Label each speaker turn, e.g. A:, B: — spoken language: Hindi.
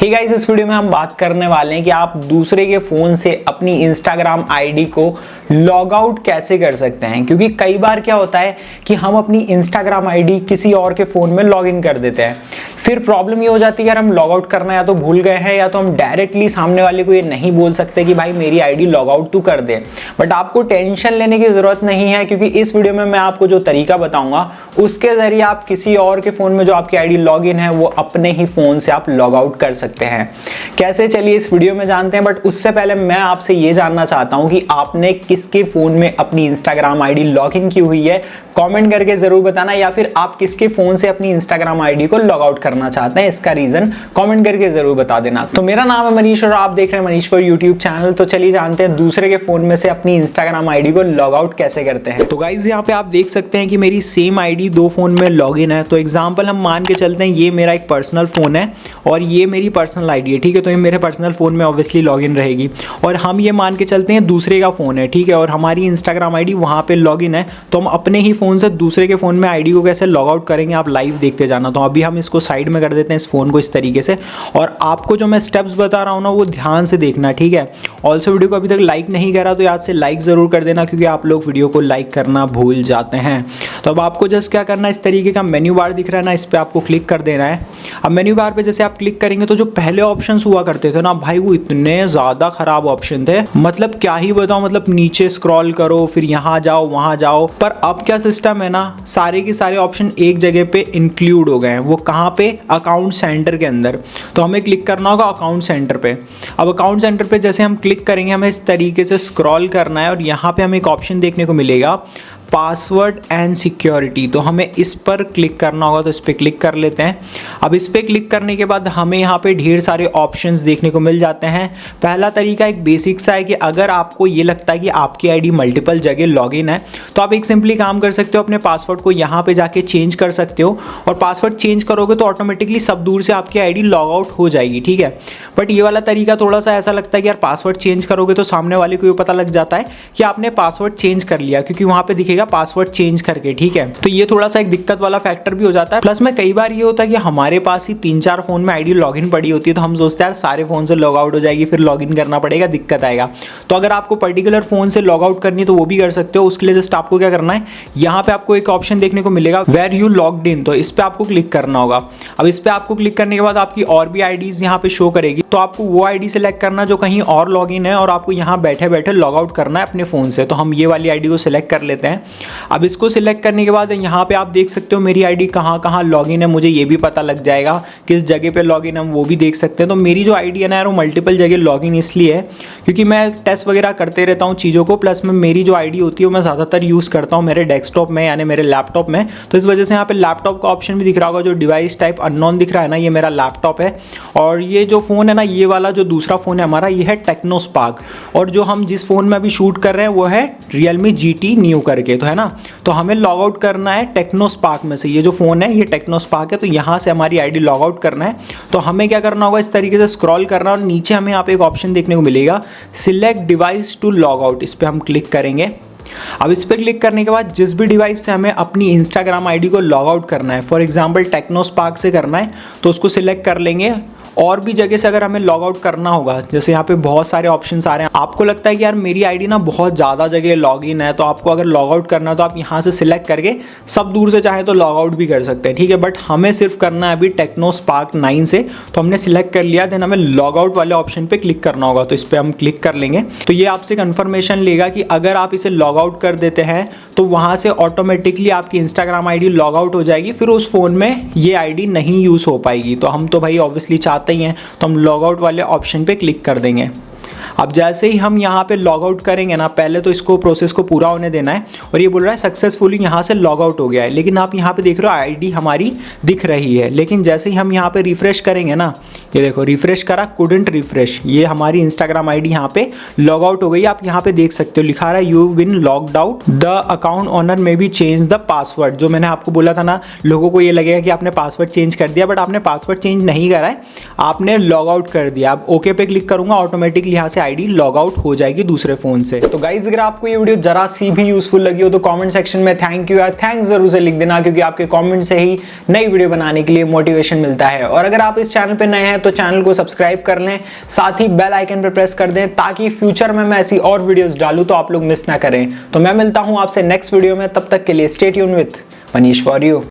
A: ठीक है, इस वीडियो में हम बात करने वाले हैं कि आप दूसरे के फोन से अपनी इंस्टाग्राम आईडी को लॉग आउट कैसे कर सकते हैं। क्योंकि कई बार क्या होता है कि हम अपनी इंस्टाग्राम आईडी किसी और के फोन में लॉग इन कर देते हैं, फिर प्रॉब्लम ये हो जाती है यार हम लॉग आउट करना या तो भूल गए हैं या तो हम डायरेक्टली सामने वाले को ये नहीं बोल सकते कि भाई मेरी आईडी लॉग आउट तू कर दे। बट आपको टेंशन लेने की जरूरत नहीं है, क्योंकि इस वीडियो में मैं आपको जो तरीका बताऊंगा उसके जरिए आप किसी और के फोन में जो आपकी आईडी लॉग इन है वो अपने ही फोन से आप लॉग आउट कर सकते हैं। कैसे, चलिए इस वीडियो में जानते हैं। बट उससे पहले मैं आपसे ये जानना चाहता हूं कि आपने किसके फोन में अपनी इंस्टाग्राम आईडी लॉग इन की हुई है, कमेंट करके जरूर बताना। या फिर आप किसके फोन से अपनी इंस्टाग्राम आईडी को लॉग आउट करना चाहते हैं, इसका रीजन कमेंट करके जरूर बता देना। तो मेरा नाम है मनीष और आप देख रहे हैं मनीष फॉर यूट्यूब चैनल। तो चलिए जानते हैं दूसरे के फोन में से अपनी इंस्टाग्राम आईडी को लॉग आउट कैसे करते हैं। तो गाइज यहाँ पे आप देख सकते हैं कि मेरी सेम आईडी दो फोन में लॉग इन है। तो एग्जाम्पल हम मान के चलते हैं ये मेरा एक पर्सनल फोन है और ये मेरी पर्सनल आईडी है, ठीक है। तो ये मेरे पर्सनल फोन में ऑब्वियसली लॉग इन रहेगी। और हम ये मान के चलते हैं दूसरे का फोन है, ठीक है, और हमारी इंस्टाग्राम आईडी वहाँ पे लॉग इन है। तो हम अपने ही फोन से दूसरे के फोन में आईडी को कैसे लॉग आउट करेंगे आप लाइव देखते जाना। तो अभी हम इसको साइड में कर देते हैं इस फोन को इस तरीके से, और आपको जो मैं स्टेप्स बता रहा हूँ ना वो ध्यान से देखना, ठीक है। ऑल्सो वीडियो को अभी तक लाइक नहीं करा तो याद से लाइक जरूर कर देना, क्योंकि आप लोग वीडियो को लाइक करना भूल जाते हैं। तो अब आपको जस्ट क्या करना है, इस तरीके का मेन्यू बार दिख रहा है ना, इस पर आपको क्लिक कर देना है। अब मेन्यू बार पे जैसे आप क्लिक करेंगे तो जो पहले ऑप्शंस हुआ करते थे ना भाई वो इतने ज़्यादा खराब ऑप्शन थे, मतलब क्या ही बताऊं। मतलब नीचे स्क्रॉल करो फिर यहाँ जाओ वहाँ जाओ। पर अब क्या सिस्टम है ना, सारे के सारे ऑप्शन एक जगह पे इंक्लूड हो गए हैं। वो कहाँ पे, अकाउंट सेंटर के अंदर। तो हमें क्लिक करना होगा अकाउंट सेंटर पे। अब अकाउंट सेंटर पे जैसे हम क्लिक करेंगे हमें इस तरीके से स्क्रॉल करना है और यहाँ पे हमें एक ऑप्शन देखने को मिलेगा पासवर्ड एंड सिक्योरिटी। तो हमें इस पर क्लिक करना होगा, तो इस पर क्लिक कर लेते हैं। अब इस पर क्लिक करने के बाद हमें यहाँ पे ढेर सारे ऑप्शंस देखने को मिल जाते हैं। पहला तरीका एक बेसिक सा है कि अगर आपको ये लगता है कि आपकी आईडी मल्टीपल जगह लॉगिन है तो आप एक सिंपली काम कर सकते हो, अपने पासवर्ड को यहाँ पे जाके चेंज कर सकते हो। और पासवर्ड चेंज करोगे तो ऑटोमेटिकली सब दूर से आपकी आईडी लॉग आउट हो जाएगी, ठीक है। बट ये वाला तरीका थोड़ा सा ऐसा लगता है कि यार पासवर्ड चेंज करोगे तो सामने वाले को ये पता लग जाता है कि आपने पासवर्ड चेंज कर लिया, क्योंकि वहाँ पे दिखेगा पासवर्ड चेंज करके, ठीक है। तो ये थोड़ा सा एक दिक्कत वाला फैक्टर भी हो जाता है। प्लस में कई बार ये होता है कि हमारे पास ही 3-4 फोन में आईडी लॉगिन पड़ी होती है, तो हम सोचते हैं यार सारे फोन से लॉग आउट हो जाएगी, फिर लॉगिन करना पड़ेगा, दिक्कत आएगा। तो अगर आपको पर्टिकुलर फोन से लॉग आउट करनी है तो वो भी कर सकते हो। उसके लिए जस्ट आपको क्या करना है, यहाँ पे आपको एक ऑप्शन देखने को मिलेगा वेयर यू लॉग्ड इन, तो इस पे आपको क्लिक करना होगा। अब इस पे आपको क्लिक करने के बाद आपकी और भी आईडीज यहाँ पे शो करेगी, तो आपको वो आईडी सेलेक्ट करना जो कहीं और लॉगिन है और आपको यहाँ बैठे बैठे लॉग आउट करना है अपने फोन से। तो हम ये वाली आईडी को सिलेक्ट कर लेते हैं। अब इसको सिलेक्ट करने के बाद यहाँ पे आप देख सकते हो मेरी आईडी कहाँ कहाँ लॉगिन है, मुझे ये भी पता लग जाएगा किस जगह पे लॉगिन है, हम वो भी देख सकते हैं। तो मेरी जो आईडी है ना यार वो मल्टीपल जगह लॉगिन इसलिए है क्योंकि मैं टेस्ट वगैरह करते रहता हूँ चीज़ों को। प्लस में मेरी जो आईडी होती है वो मैं ज़्यादातर यूज़ करता हूँ मेरे डेस्कटॉप में यानी मेरे लैपटॉप में। तो इस वजह से यहाँ पे लैपटॉप का ऑप्शन भी दिख रहा होगा, जो डिवाइस टाइप अननोन दिख रहा है ना, ये मेरा लैपटॉप है। और ये जो फ़ोन है ना, ये वाला जो दूसरा फ़ोन है हमारा, ये है टेक्नो स्पार्क। और जो हम जिस फ़ोन में अभी शूट कर रहे हैं वो है Realme GT Neo करके, तो है ना। तो हमें लॉग आउट करना है टेक्नो स्पार्क में से। ये जो फ़ोन है ये टेक्नो स्पार्क है, तो यहाँ से हमारी आईडी लॉग आउट करना है। तो हमें क्या करना होगा, इस तरीके से स्क्रॉल करना और नीचे हमें यहाँ पे एक ऑप्शन देखने को मिलेगा select device to log out, इस पर हम क्लिक करेंगे। अब इस पर क्लिक करने के बाद जिस भी डिवाइस से हमें अपनी इंस्टाग्राम आईडी को लॉग आउट करना है, फॉर एग्जांपल टेक्नो स्पार्क से करना है तो उसको सिलेक्ट कर लेंगे। और भी जगह से अगर हमें लॉग आउट करना होगा, जैसे यहाँ पे बहुत सारे ऑप्शंस आ रहे हैं, आपको लगता है कि यार मेरी आईडी ना बहुत ज़्यादा जगह लॉगिन है, तो आपको अगर लॉग आउट करना है तो आप यहाँ से सिलेक्ट करके सब दूर से चाहे तो लॉग आउट भी कर सकते हैं, ठीक है। बट हमें सिर्फ करना है अभी टेक्नो स्पार्क 9 से, तो हमने सिलेक्ट कर लिया। देन हमें लॉग आउट वाले ऑप्शन पर क्लिक करना होगा, तो इस पर हम क्लिक कर लेंगे। तो ये आपसे कन्फर्मेशन लेगा कि अगर आप इसे लॉग आउट कर देते हैं तो वहाँ से ऑटोमेटिकली आपकी इंस्टाग्राम आईडी लॉग आउट हो जाएगी, फिर उस फ़ोन में ये आईडी नहीं यूज़ हो पाएगी। तो हम तो भाई ऑब्वियसली चाहते ही हैं, तो हम लॉग आउट वाले ऑप्शन पे क्लिक कर देंगे। अब जैसे ही हम यहाँ पे लॉग आउट करेंगे ना, पहले तो इसको प्रोसेस को पूरा होने देना है। और ये बोल रहा है सक्सेसफुली यहाँ से लॉग आउट हो गया है, लेकिन आप यहाँ पे देख रहे हो आईडी हमारी दिख रही है। लेकिन जैसे ही हम यहाँ पे रिफ्रेश करेंगे ना, ये देखो रिफ्रेश करा, कुडंट रिफ्रेश, ये हमारी इंस्टाग्राम आईडी यहाँ पे लॉग आउट हो गई। आप यहाँ पे देख सकते हो लिखा रहा है you been logged out, the account owner में बी चेंज द पासवर्ड। जो मैंने आपको बोला था ना, लोगों को ये लगेगा कि आपने पासवर्ड चेंज कर दिया, बट आपने पासवर्ड चेंज नहीं करा है, आपने लॉग आउट कर दिया। अब ओके पे क्लिक करूंगा, ऑटोमेटिकली यहाँ से आईडी लॉग आउट हो जाएगी दूसरे फोन से। तो गाइज अगर आपको ये वीडियो जरा सी भी यूजफुल लगी हो तो कमेंट सेक्शन में थैंक यू या थैंक्स जरूर से लिख देना, क्योंकि आपके कमेंट से ही नई वीडियो बनाने के लिए मोटिवेशन मिलता है। और अगर आप इस चैनल पे नए हैं हैं तो चैनल को सब्सक्राइब कर लें, साथ ही बेल आइकन पर प्रेस कर दें ताकि फ्यूचर में मैं ऐसी और वीडियोस डालूं तो आप लोग मिस ना करें। तो मैं मिलता हूं आपसे नेक्स्ट वीडियो में, तब तक के लिए stay tune with Manish for you.